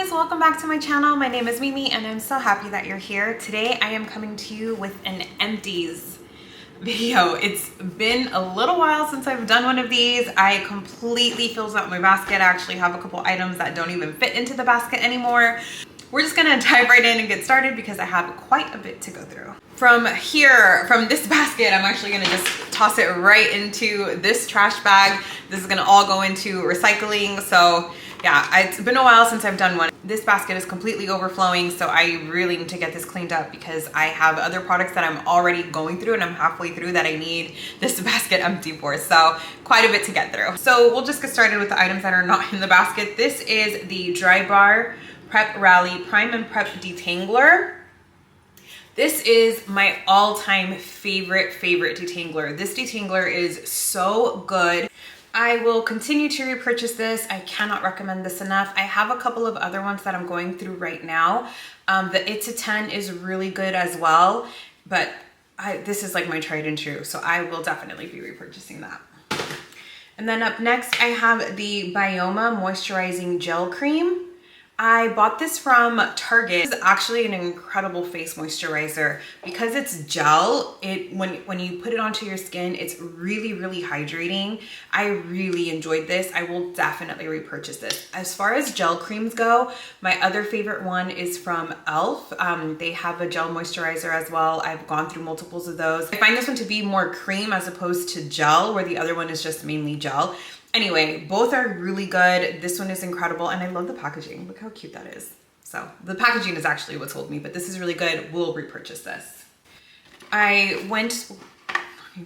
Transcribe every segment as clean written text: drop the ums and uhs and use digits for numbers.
guys, welcome back to my channel. My name is Mimi and I'm so happy that you're here. Today I am coming to you with an empties video. It's been a little while since I've done one of these. I completely filled out my basket. I actually have a couple items that don't even fit into the basket anymore. We're just gonna dive right in and get started because I have quite a bit to go through. From this basket, I'm actually gonna just toss it right into this trash bag. This is gonna all go into recycling. So yeah, it's been a while since I've done one. This basket is completely overflowing, so I really need to get this cleaned up because I have other products that I'm already going through and I'm halfway through that I need this basket empty for. So quite a bit to get through. So we'll just get started with the items that are not in the basket. This is the Drybar Prep Rally Prime and Prep Detangler. This is my all-time favorite detangler. This detangler is so good. I will continue to repurchase this. I cannot recommend this enough. I have a couple of other ones that I'm going through right now. The It to 10 is really good as well, but this is like my tried and true, so I will definitely be repurchasing that. And then up next, I have the Bioma Moisturizing Gel Cream. I bought this from Target. This is actually an incredible face moisturizer because it's gel. When you put it onto your skin, it's really hydrating. I really enjoyed this. I will definitely repurchase this. As far as gel creams go, my other favorite one is from e.l.f. They have a gel moisturizer as well. I've gone through multiples of those. I find this one to be more cream as opposed to gel, where the other one is just mainly gel. Anyway, both are really good. This one is incredible and I love the packaging. Look how cute that is. So the packaging is actually what sold me, but this is really good. We'll repurchase this.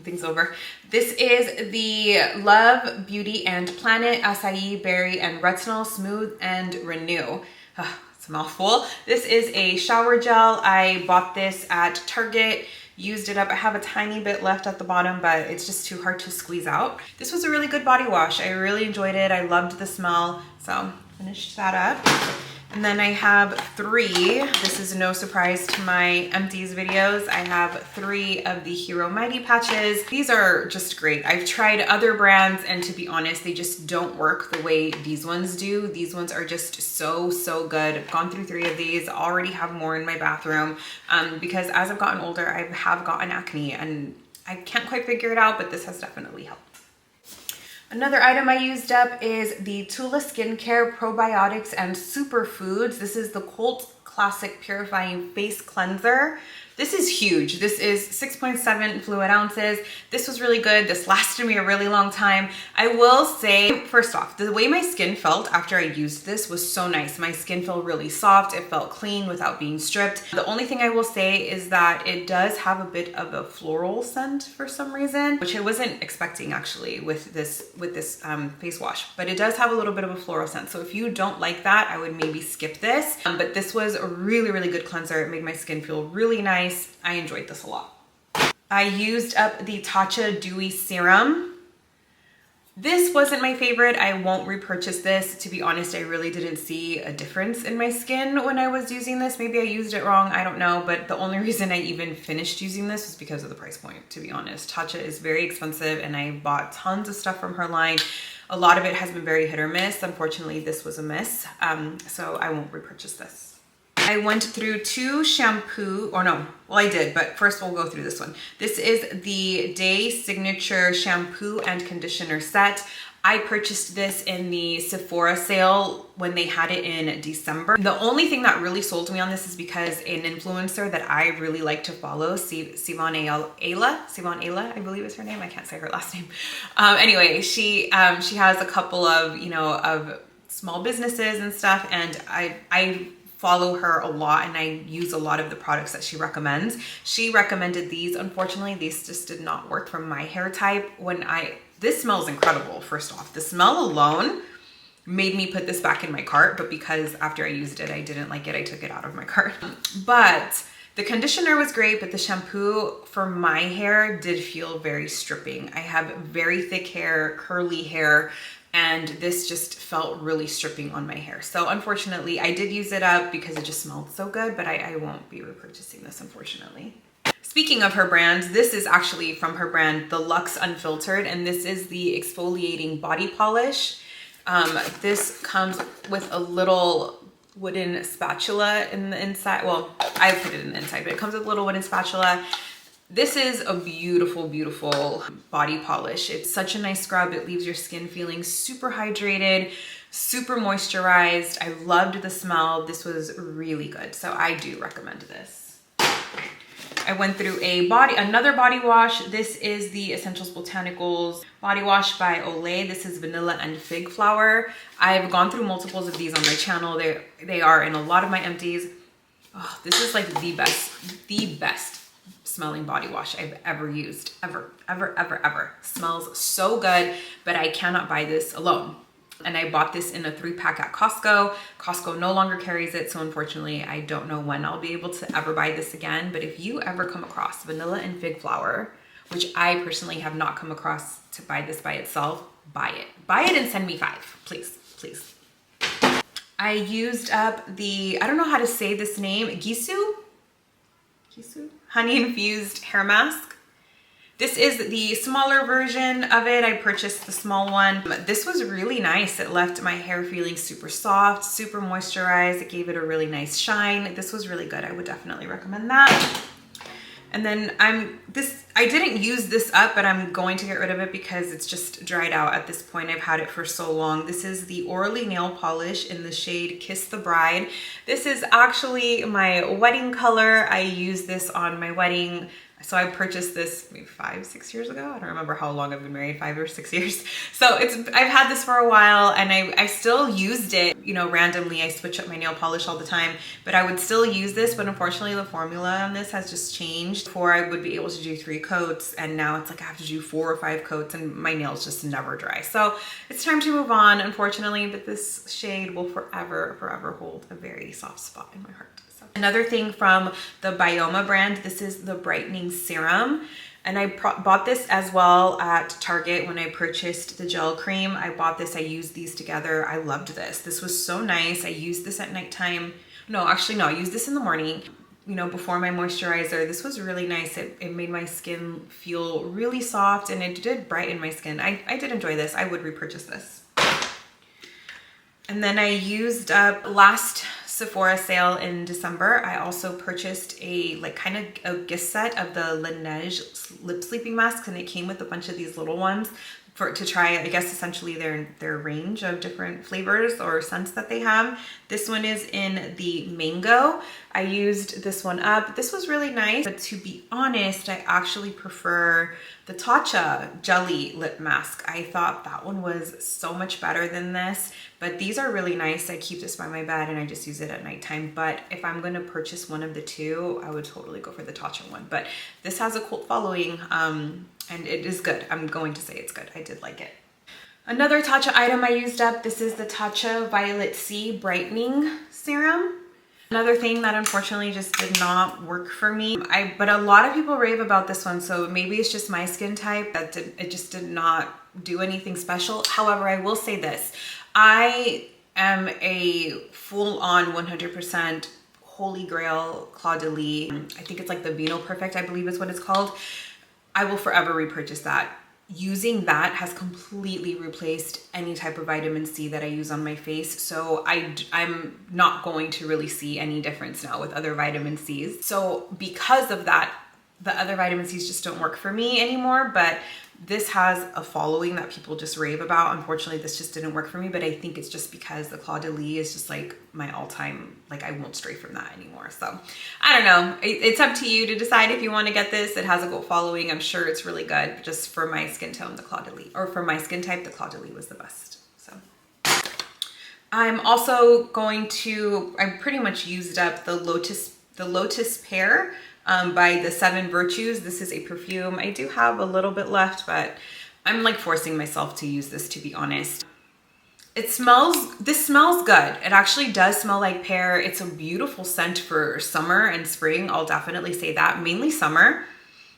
Things over. This is the Love Beauty and Planet Acai Berry and Retinol Smooth and Renew. It's a mouthful. This is a shower gel. I bought this at Target. Used it up. I have a tiny bit left at the bottom, but it's just too hard to squeeze out. This was a really good body wash. I really enjoyed it. I loved the smell. So finished that up. And then I have three. This is no surprise to my empties videos. I have three of the Hero Mighty patches. These are just great. I've tried other brands and to be honest, they just don't work the way these ones do. These ones are just so good. I've gone through three of these, already have more in my bathroom because as I've gotten older, I have gotten acne and I can't quite figure it out, but this has definitely helped. Another item I used up is the Tula Skincare Probiotics and Superfoods. This is the Cult Classic Purifying Face Cleanser. This is huge. This is 6.7 fluid ounces. This was really good. This lasted me a really long time. I will say, first off, the way my skin felt after I used this was so nice. My skin felt really soft. It felt clean without being stripped. The only thing I will say is that it does have a bit of a floral scent for some reason, which I wasn't expecting actually with this face wash, but it does have a little bit of a floral scent. So if you don't like that, I would maybe skip this. But this was a really good cleanser. It made my skin feel really nice. I enjoyed this a lot. I used up the Tatcha Dewy Serum. This wasn't my favorite. I won't repurchase this. To be honest, I really didn't see a difference in my skin when I was using this. Maybe I used it wrong, I don't know, but the only reason I even finished using this was because of the price point, to be honest. Tatcha is very expensive and I bought tons of stuff from her line. A lot of it has been very hit or miss. Unfortunately, this was a miss, so I won't repurchase this. I went through two shampoo, or no, well I did, but first we'll go through this one. This is the Day Signature Shampoo and Conditioner Set. I purchased this in the Sephora sale when they had it in December. The only thing that really sold me on this is because an influencer that I really like to follow, Sivan Ayla, I believe is her name. I can't say her last name. Anyway, she has a couple of, of small businesses and stuff, and I follow her a lot and I use a lot of the products that she recommends. She recommended these. Unfortunately, these just did not work for my hair type. This smells incredible, first off. The smell alone made me put this back in my cart, but because after I used it, I didn't like it, I took it out of my cart. But the conditioner was great, but the shampoo for my hair did feel very stripping. I have very thick hair, curly hair, and this just felt really stripping on my hair. So unfortunately, I did use it up because it just smelled so good, but I won't be repurchasing this, unfortunately. Speaking of her brand, this is actually from her brand, the Luxe Unfiltered, and this is the exfoliating body polish. This comes with a little wooden spatula in the inside. Well, I put it in the inside, but it comes with a little wooden spatula. This is a beautiful, beautiful body polish. It's such a nice scrub. It leaves your skin feeling super hydrated, super moisturized. I loved the smell. This was really good. So I do recommend this. I went through another body wash. This is the Essentials Botanicals body wash by Olay. This is vanilla and fig flower. I've gone through multiples of these on my channel. They are in a lot of my empties. Oh, this is like the best smelling body wash I've ever used. Ever. Smells so good, but I cannot buy this alone. And I bought this in a 3-pack at Costco. Costco no longer carries it, so unfortunately, I don't know when I'll be able to ever buy this again. But if you ever come across vanilla and fig flower, which I personally have not come across to buy this by itself, buy it. Buy it and send me 5, please, please. I used up I don't know how to say this name, Gisu? Honey infused hair mask. This is the smaller version of it. I purchased the small one. This was really nice. It left my hair feeling super soft, super moisturized. It gave it a really nice shine. This was really good. I would definitely recommend that. And then I didn't use this up, but I'm going to get rid of it because it's just dried out at this point. I've had it for so long. This is the Orly nail polish in the shade Kiss the Bride. This is actually my wedding color. I used this on my wedding. So I purchased this maybe 5-6 years ago. I don't remember how long I've been married, 5 or 6 years. So I've had this for a while, and I still used it, you know, randomly. I switch up my nail polish all the time, but I would still use this. But unfortunately, the formula on this has just changed. Before I would be able to do 3 coats, and now it's like I have to do 4 or 5 coats, and my nails just never dry. So it's time to move on, unfortunately, but this shade will forever hold a very soft spot in my heart. Another thing from the Bioma brand, this is the brightening serum. And I bought this as well at Target when I purchased the gel cream. I bought this, I used these together. I loved this. This was so nice. I used this at nighttime. No, actually no, I used this in the morning, you know, before my moisturizer. This was really nice. It made my skin feel really soft, and it did brighten my skin. I did enjoy this. I would repurchase this. And then I used up last Sephora sale in December. I also purchased a gift set of the Laneige lip sleeping masks, and it came with a bunch of these little ones to try, I guess, essentially their range of different flavors or scents that they have. This one is in the mango. I used this one up. This was really nice, but to be honest, I actually prefer the Tatcha jelly lip mask. I thought that one was so much better than this, but these are really nice. I keep this by my bed and I just use it at nighttime. But if I'm going to purchase one of the two, I would totally go for the Tatcha one. But this has a cult following, and it is good. I'm going to say it's good. I did like it. Another Tatcha item I used up, this is the Tatcha Violet C Brightening Serum. Another thing that unfortunately just did not work for me. But a lot of people rave about this one, so maybe it's just my skin type. It just did not do anything special. However, I will say this. I am a full-on 100% Holy Grail Claw de Lis. I think it's like the Vino Perfect, I believe is what it's called. I will forever repurchase that. Using that has completely replaced any type of vitamin C that I use on my face. So I'm not going to really see any difference now with other vitamin Cs. So because of that, the other vitamin Cs just don't work for me anymore, but this has a following that people just rave about. Unfortunately, this just didn't work for me, but I think it's just because the Claw de Lis is just like my all-time, like I won't stray from that anymore. So I don't know. It's up to you to decide if you want to get this. It has a cult following. I'm sure it's really good. But just for my skin tone, the Claw de Lis, or for my skin type, the Claw de Lis was the best. So I'm also I pretty much used up the Lotus Pear by the 7 Virtues. This is a perfume. I do have a little bit left, but I'm like forcing myself to use this, to be honest. This smells good. It actually does smell like pear. It's a beautiful scent for summer and spring. I'll definitely say that. Mainly summer.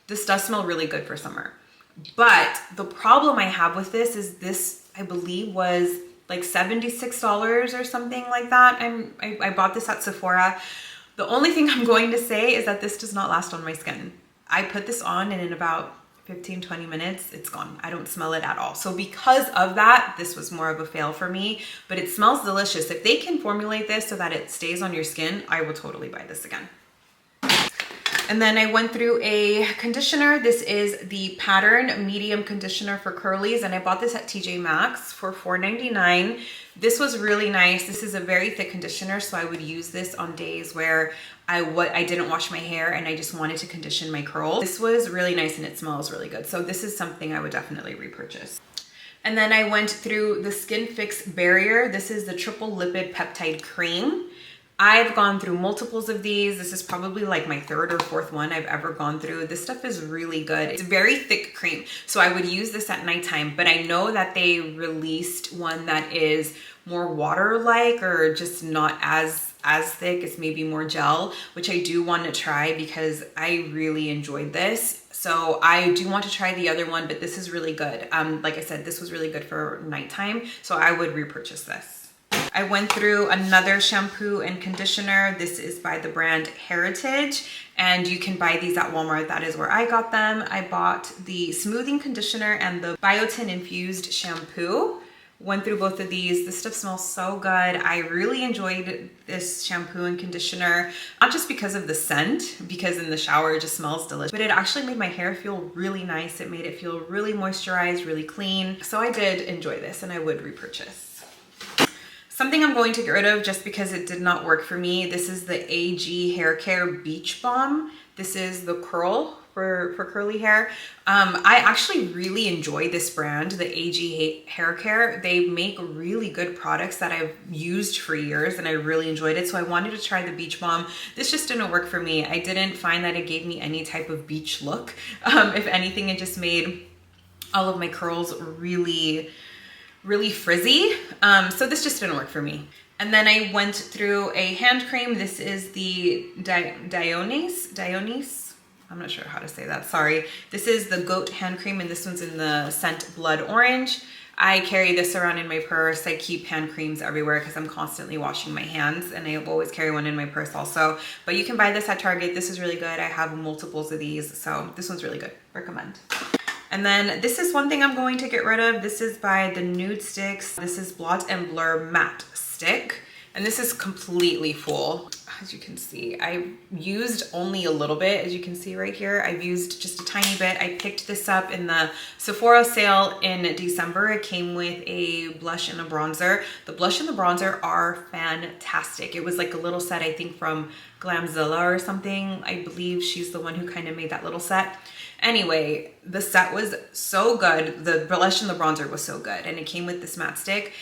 This does smell really good for summer. But the problem I have with this is this, I believe, was like $76 or something like that. I bought this at Sephora. The only thing I'm going to say is that this does not last on my skin. I put this on, and in about 15-20 minutes, it's gone. I don't smell it at all. So because of that, this was more of a fail for me, but it smells delicious. If they can formulate this so that it stays on your skin, I will totally buy this again. And then I went through a conditioner. This is the Pattern Medium Conditioner for Curlies, and I bought this at TJ Maxx for $4.99. This was really nice. This is a very thick conditioner, so I would use this on days where I didn't wash my hair and I just wanted to condition my curls. This was really nice and it smells really good. So this is something I would definitely repurchase. And then I went through the Skin Fix Barrier. This is the Triple Lipid Peptide Cream. I've gone through multiples of these. This is probably like my third or fourth one I've ever gone through. This stuff is really good. It's a very thick cream, so I would use this at nighttime, but I know that they released one that is more water-like or just not as thick. It's maybe more gel, which I do want to try because I really enjoyed this. So I do want to try the other one, but this is really good. Like I said, this was really good for nighttime, so I would repurchase this. I went through another shampoo and conditioner. This is by the brand Heritage, and you can buy these at Walmart. That is where I got them. I bought the smoothing conditioner and the biotin infused shampoo. Went through both of these. This stuff smells so good. I really enjoyed this shampoo and conditioner, not just because of the scent, because in the shower it just smells delicious, but it actually made my hair feel really nice. It made it feel really moisturized, really clean. So I did enjoy this and I would repurchase. Something I'm going to get rid of just because it did not work for me. This is the AG Hair Care Beach Balm. This is the curl for curly hair. I actually really enjoy this brand, the AG Hair Care. They make really good products that I've used for years and I really enjoyed it. So I wanted to try the beach balm. This just didn't work for me. I didn't find that it gave me any type of beach look. If anything, it just made all of my curls really frizzy. So this just didn't work for me. And then I went through a hand cream. This is the Dionys. I'm not sure how to say that, sorry. This is the Goat hand cream and this one's in the scent Blood Orange. I carry this around in my purse. I keep hand creams everywhere because I'm constantly washing my hands, and I always carry one in my purse also. But you can buy this at Target. This is really good. I have multiples of these, so this one's really good. Recommend. And then this is one thing I'm going to get rid of. This is by the Nude Sticks. This is Blot and Blur Matte Stick. And this is completely full. As you can see, I used only a little bit. As you can see right here, I've used just a tiny bit. I picked this up in the Sephora sale in December. It came with a blush and a bronzer. The blush and the bronzer are fantastic. It was like a little set, I think from Glamzilla or something. I believe she's the one who kind of made that little set. Anyway, the set was so good. The blush and the bronzer was so good. And it came with this matte stick.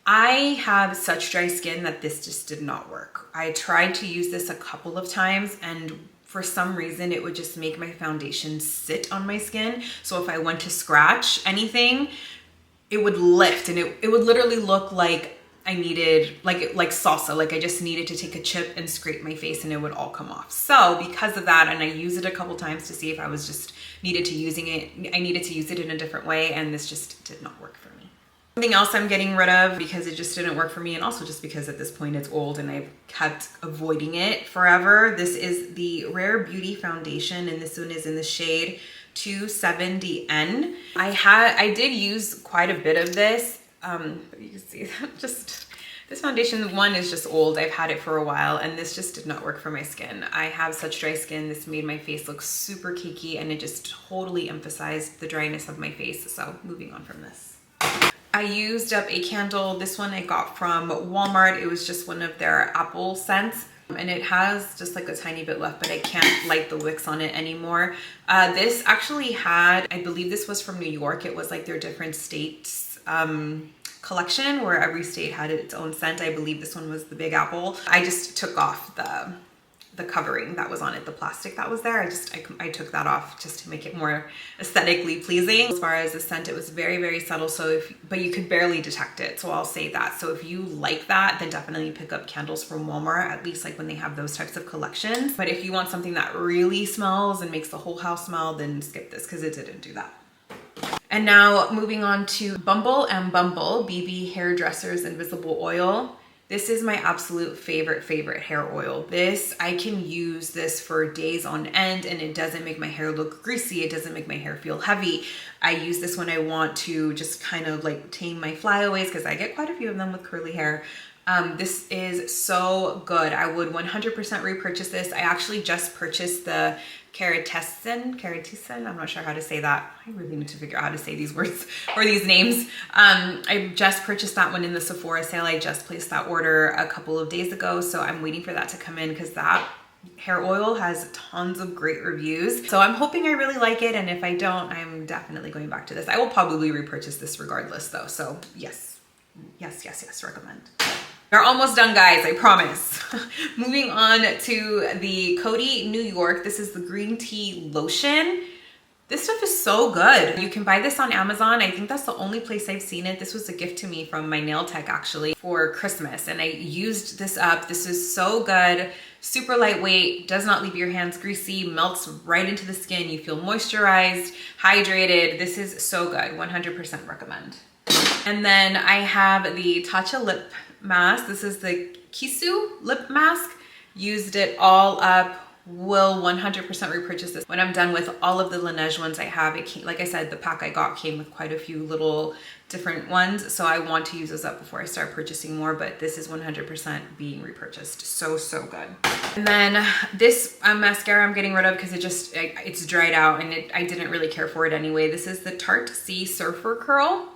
I have such dry skin that this just did not work. I tried to use this a couple of times and for some reason it would just make my foundation sit on my skin. So if I went to scratch anything, it would lift and it would literally look like I needed like salsa, like I just needed to take a chip and scrape my face and it would all come off. So because of that, and I used it a couple times to see if I was just I needed to use it in a different way, and this just did not work for me. Something else I'm getting rid of because it just didn't work for me, and also just because at this point it's old and I've kept avoiding it forever. This is the Rare Beauty Foundation, and this one is in the shade 270N. I did use quite a bit of this, but you can see just this foundation one is just old. I've had it for a while and this just did not work for my skin. I have such dry skin. This made my face look super cakey and it just totally emphasized the dryness of my face. So moving on from this. I used up a candle. This one I got from Walmart. It was just one of their apple scents. And it has just like a tiny bit left, but I can't light the wicks on it anymore. This actually had, I believe this was from New York. It was like their different states collection where every state had its own scent. I believe this one was the Big Apple. I just took off the covering that was on it, the plastic that was there. I took that off just to make it more aesthetically pleasing. As far as the scent, it was very, very subtle. But you could barely detect it. So I'll say that. So if you like that, then definitely pick up candles from Walmart, at least like when they have those types of collections. But if you want something that really smells and makes the whole house smell, then skip this because it didn't do that. And now moving on to Bumble and Bumble BB Hairdressers Invisible Oil. This is my absolute favorite hair oil. This, I can use this for days on end and it doesn't make my hair look greasy. It doesn't make my hair feel heavy. I use this when I want to just kind of like tame my flyaways because I get quite a few of them with curly hair. This is so good. I would 100% repurchase this. I actually just purchased the keratin, I'm not sure how to say that. I really need to figure out how to say these words or these names. I just purchased that one in the Sephora sale. I just placed that order a couple of days ago, so I'm waiting for that to come in because that hair oil has tons of great reviews. So I'm hoping I really like it, and if I don't, I'm definitely going back to this. I will probably repurchase this regardless though, so yes, recommend. We're almost done, guys, I promise. Moving on to the Coty New York. This is the green tea lotion. This stuff is so good. You can buy this on Amazon. I think that's the only place I've seen it. This was a gift to me from my nail tech actually for Christmas, and I used this up. This is so good. Super lightweight, does not leave your hands greasy, melts right into the skin. You feel moisturized, hydrated. This is so good. 100% recommend. And then I have the Tatcha lip mask. This is the Kisu lip mask. Used it all up. Will 100% repurchase this when I'm done with all of the Laneige ones I have. It came, like I said, the pack I got came with quite a few little different ones, so I want to use those up before I start purchasing more, but this is 100% being repurchased. So good. And then this mascara I'm getting rid of because it's dried out and I didn't really care for it anyway. This is the Tarte C Surfer Curl.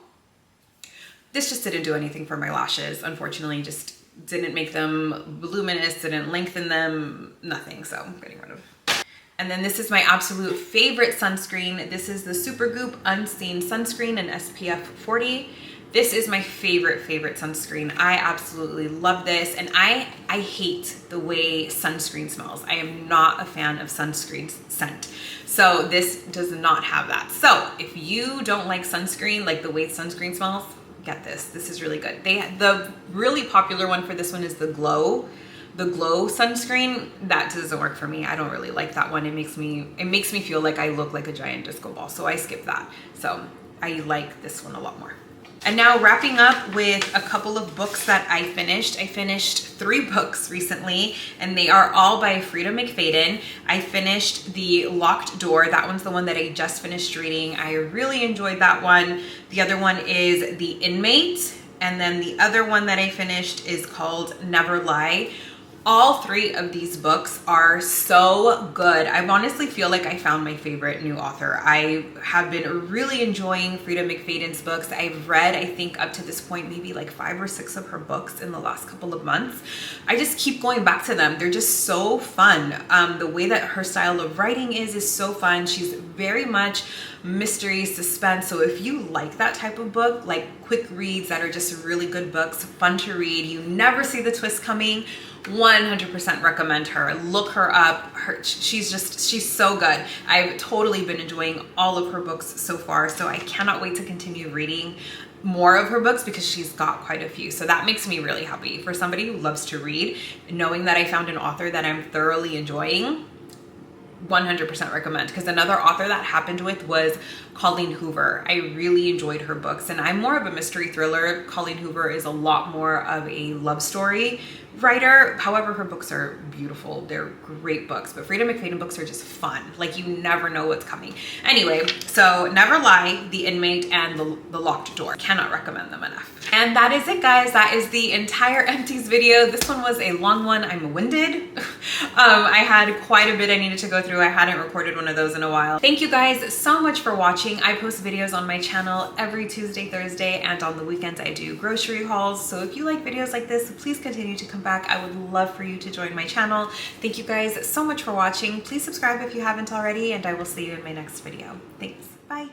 This just didn't do anything for my lashes, unfortunately. Just didn't make them voluminous, didn't lengthen them, nothing, so I'm getting rid of. And then this is my absolute favorite sunscreen. This is the Supergoop Unseen Sunscreen in SPF 40. This is my favorite sunscreen. I absolutely love this, and I hate the way sunscreen smells. I am not a fan of sunscreen scent. So this does not have that. So if you don't like sunscreen, like the way sunscreen smells, get this. This is really good. The really popular one for this one is the Glow sunscreen. That doesn't work for me. I don't really like that one. It makes me feel like I look like a giant disco ball, so I skip that. So I like this one a lot more. And now wrapping up with a couple of books that I finished. I finished 3 books recently, and they are all by Frida McFadden. I finished The Locked Door. That one's the one that I just finished reading. I really enjoyed that one. The other one is The Inmate, and then the other one that I finished is called Never Lie. All 3 of these books are so good. I honestly feel like I found my favorite new author. I have been really enjoying Frida McFadden's books. I've read, I think up to this point, maybe like 5 or 6 of her books in the last couple of months. I just keep going back to them. They're just so fun. The way that her style of writing is so fun. She's very much mystery, suspense. So if you like that type of book, like quick reads that are just really good books, fun to read, you never see the twist coming, 100% recommend her. Look her up. She's so good. I've totally been enjoying all of her books so far, so I cannot wait to continue reading more of her books because she's got quite a few. So that makes me really happy. For somebody who loves to read, knowing that I found an author that I'm thoroughly enjoying, 100% recommend. Because another author that happened with was Colleen Hoover. I really enjoyed her books, and I'm more of a mystery thriller. Colleen Hoover is a lot more of a love story writer. However, her books are beautiful. They're great books, but Frida McFadden books are just fun. Like, you never know what's coming. Anyway, so Never Lie, The Inmate, and The Locked Door. Cannot recommend them enough. And that is it, guys. That is the entire Empties video. This one was a long one. I'm winded. I had quite a bit I needed to go through. I hadn't recorded one of those in a while. Thank you guys so much for watching. I post videos on my channel every Tuesday, Thursday, and on the weekends I do grocery hauls. So if you like videos like this, please continue to come back. I would love for you to join my channel. Thank you guys so much for watching. Please subscribe if you haven't already, and I will see you in my next video. Thanks. Bye.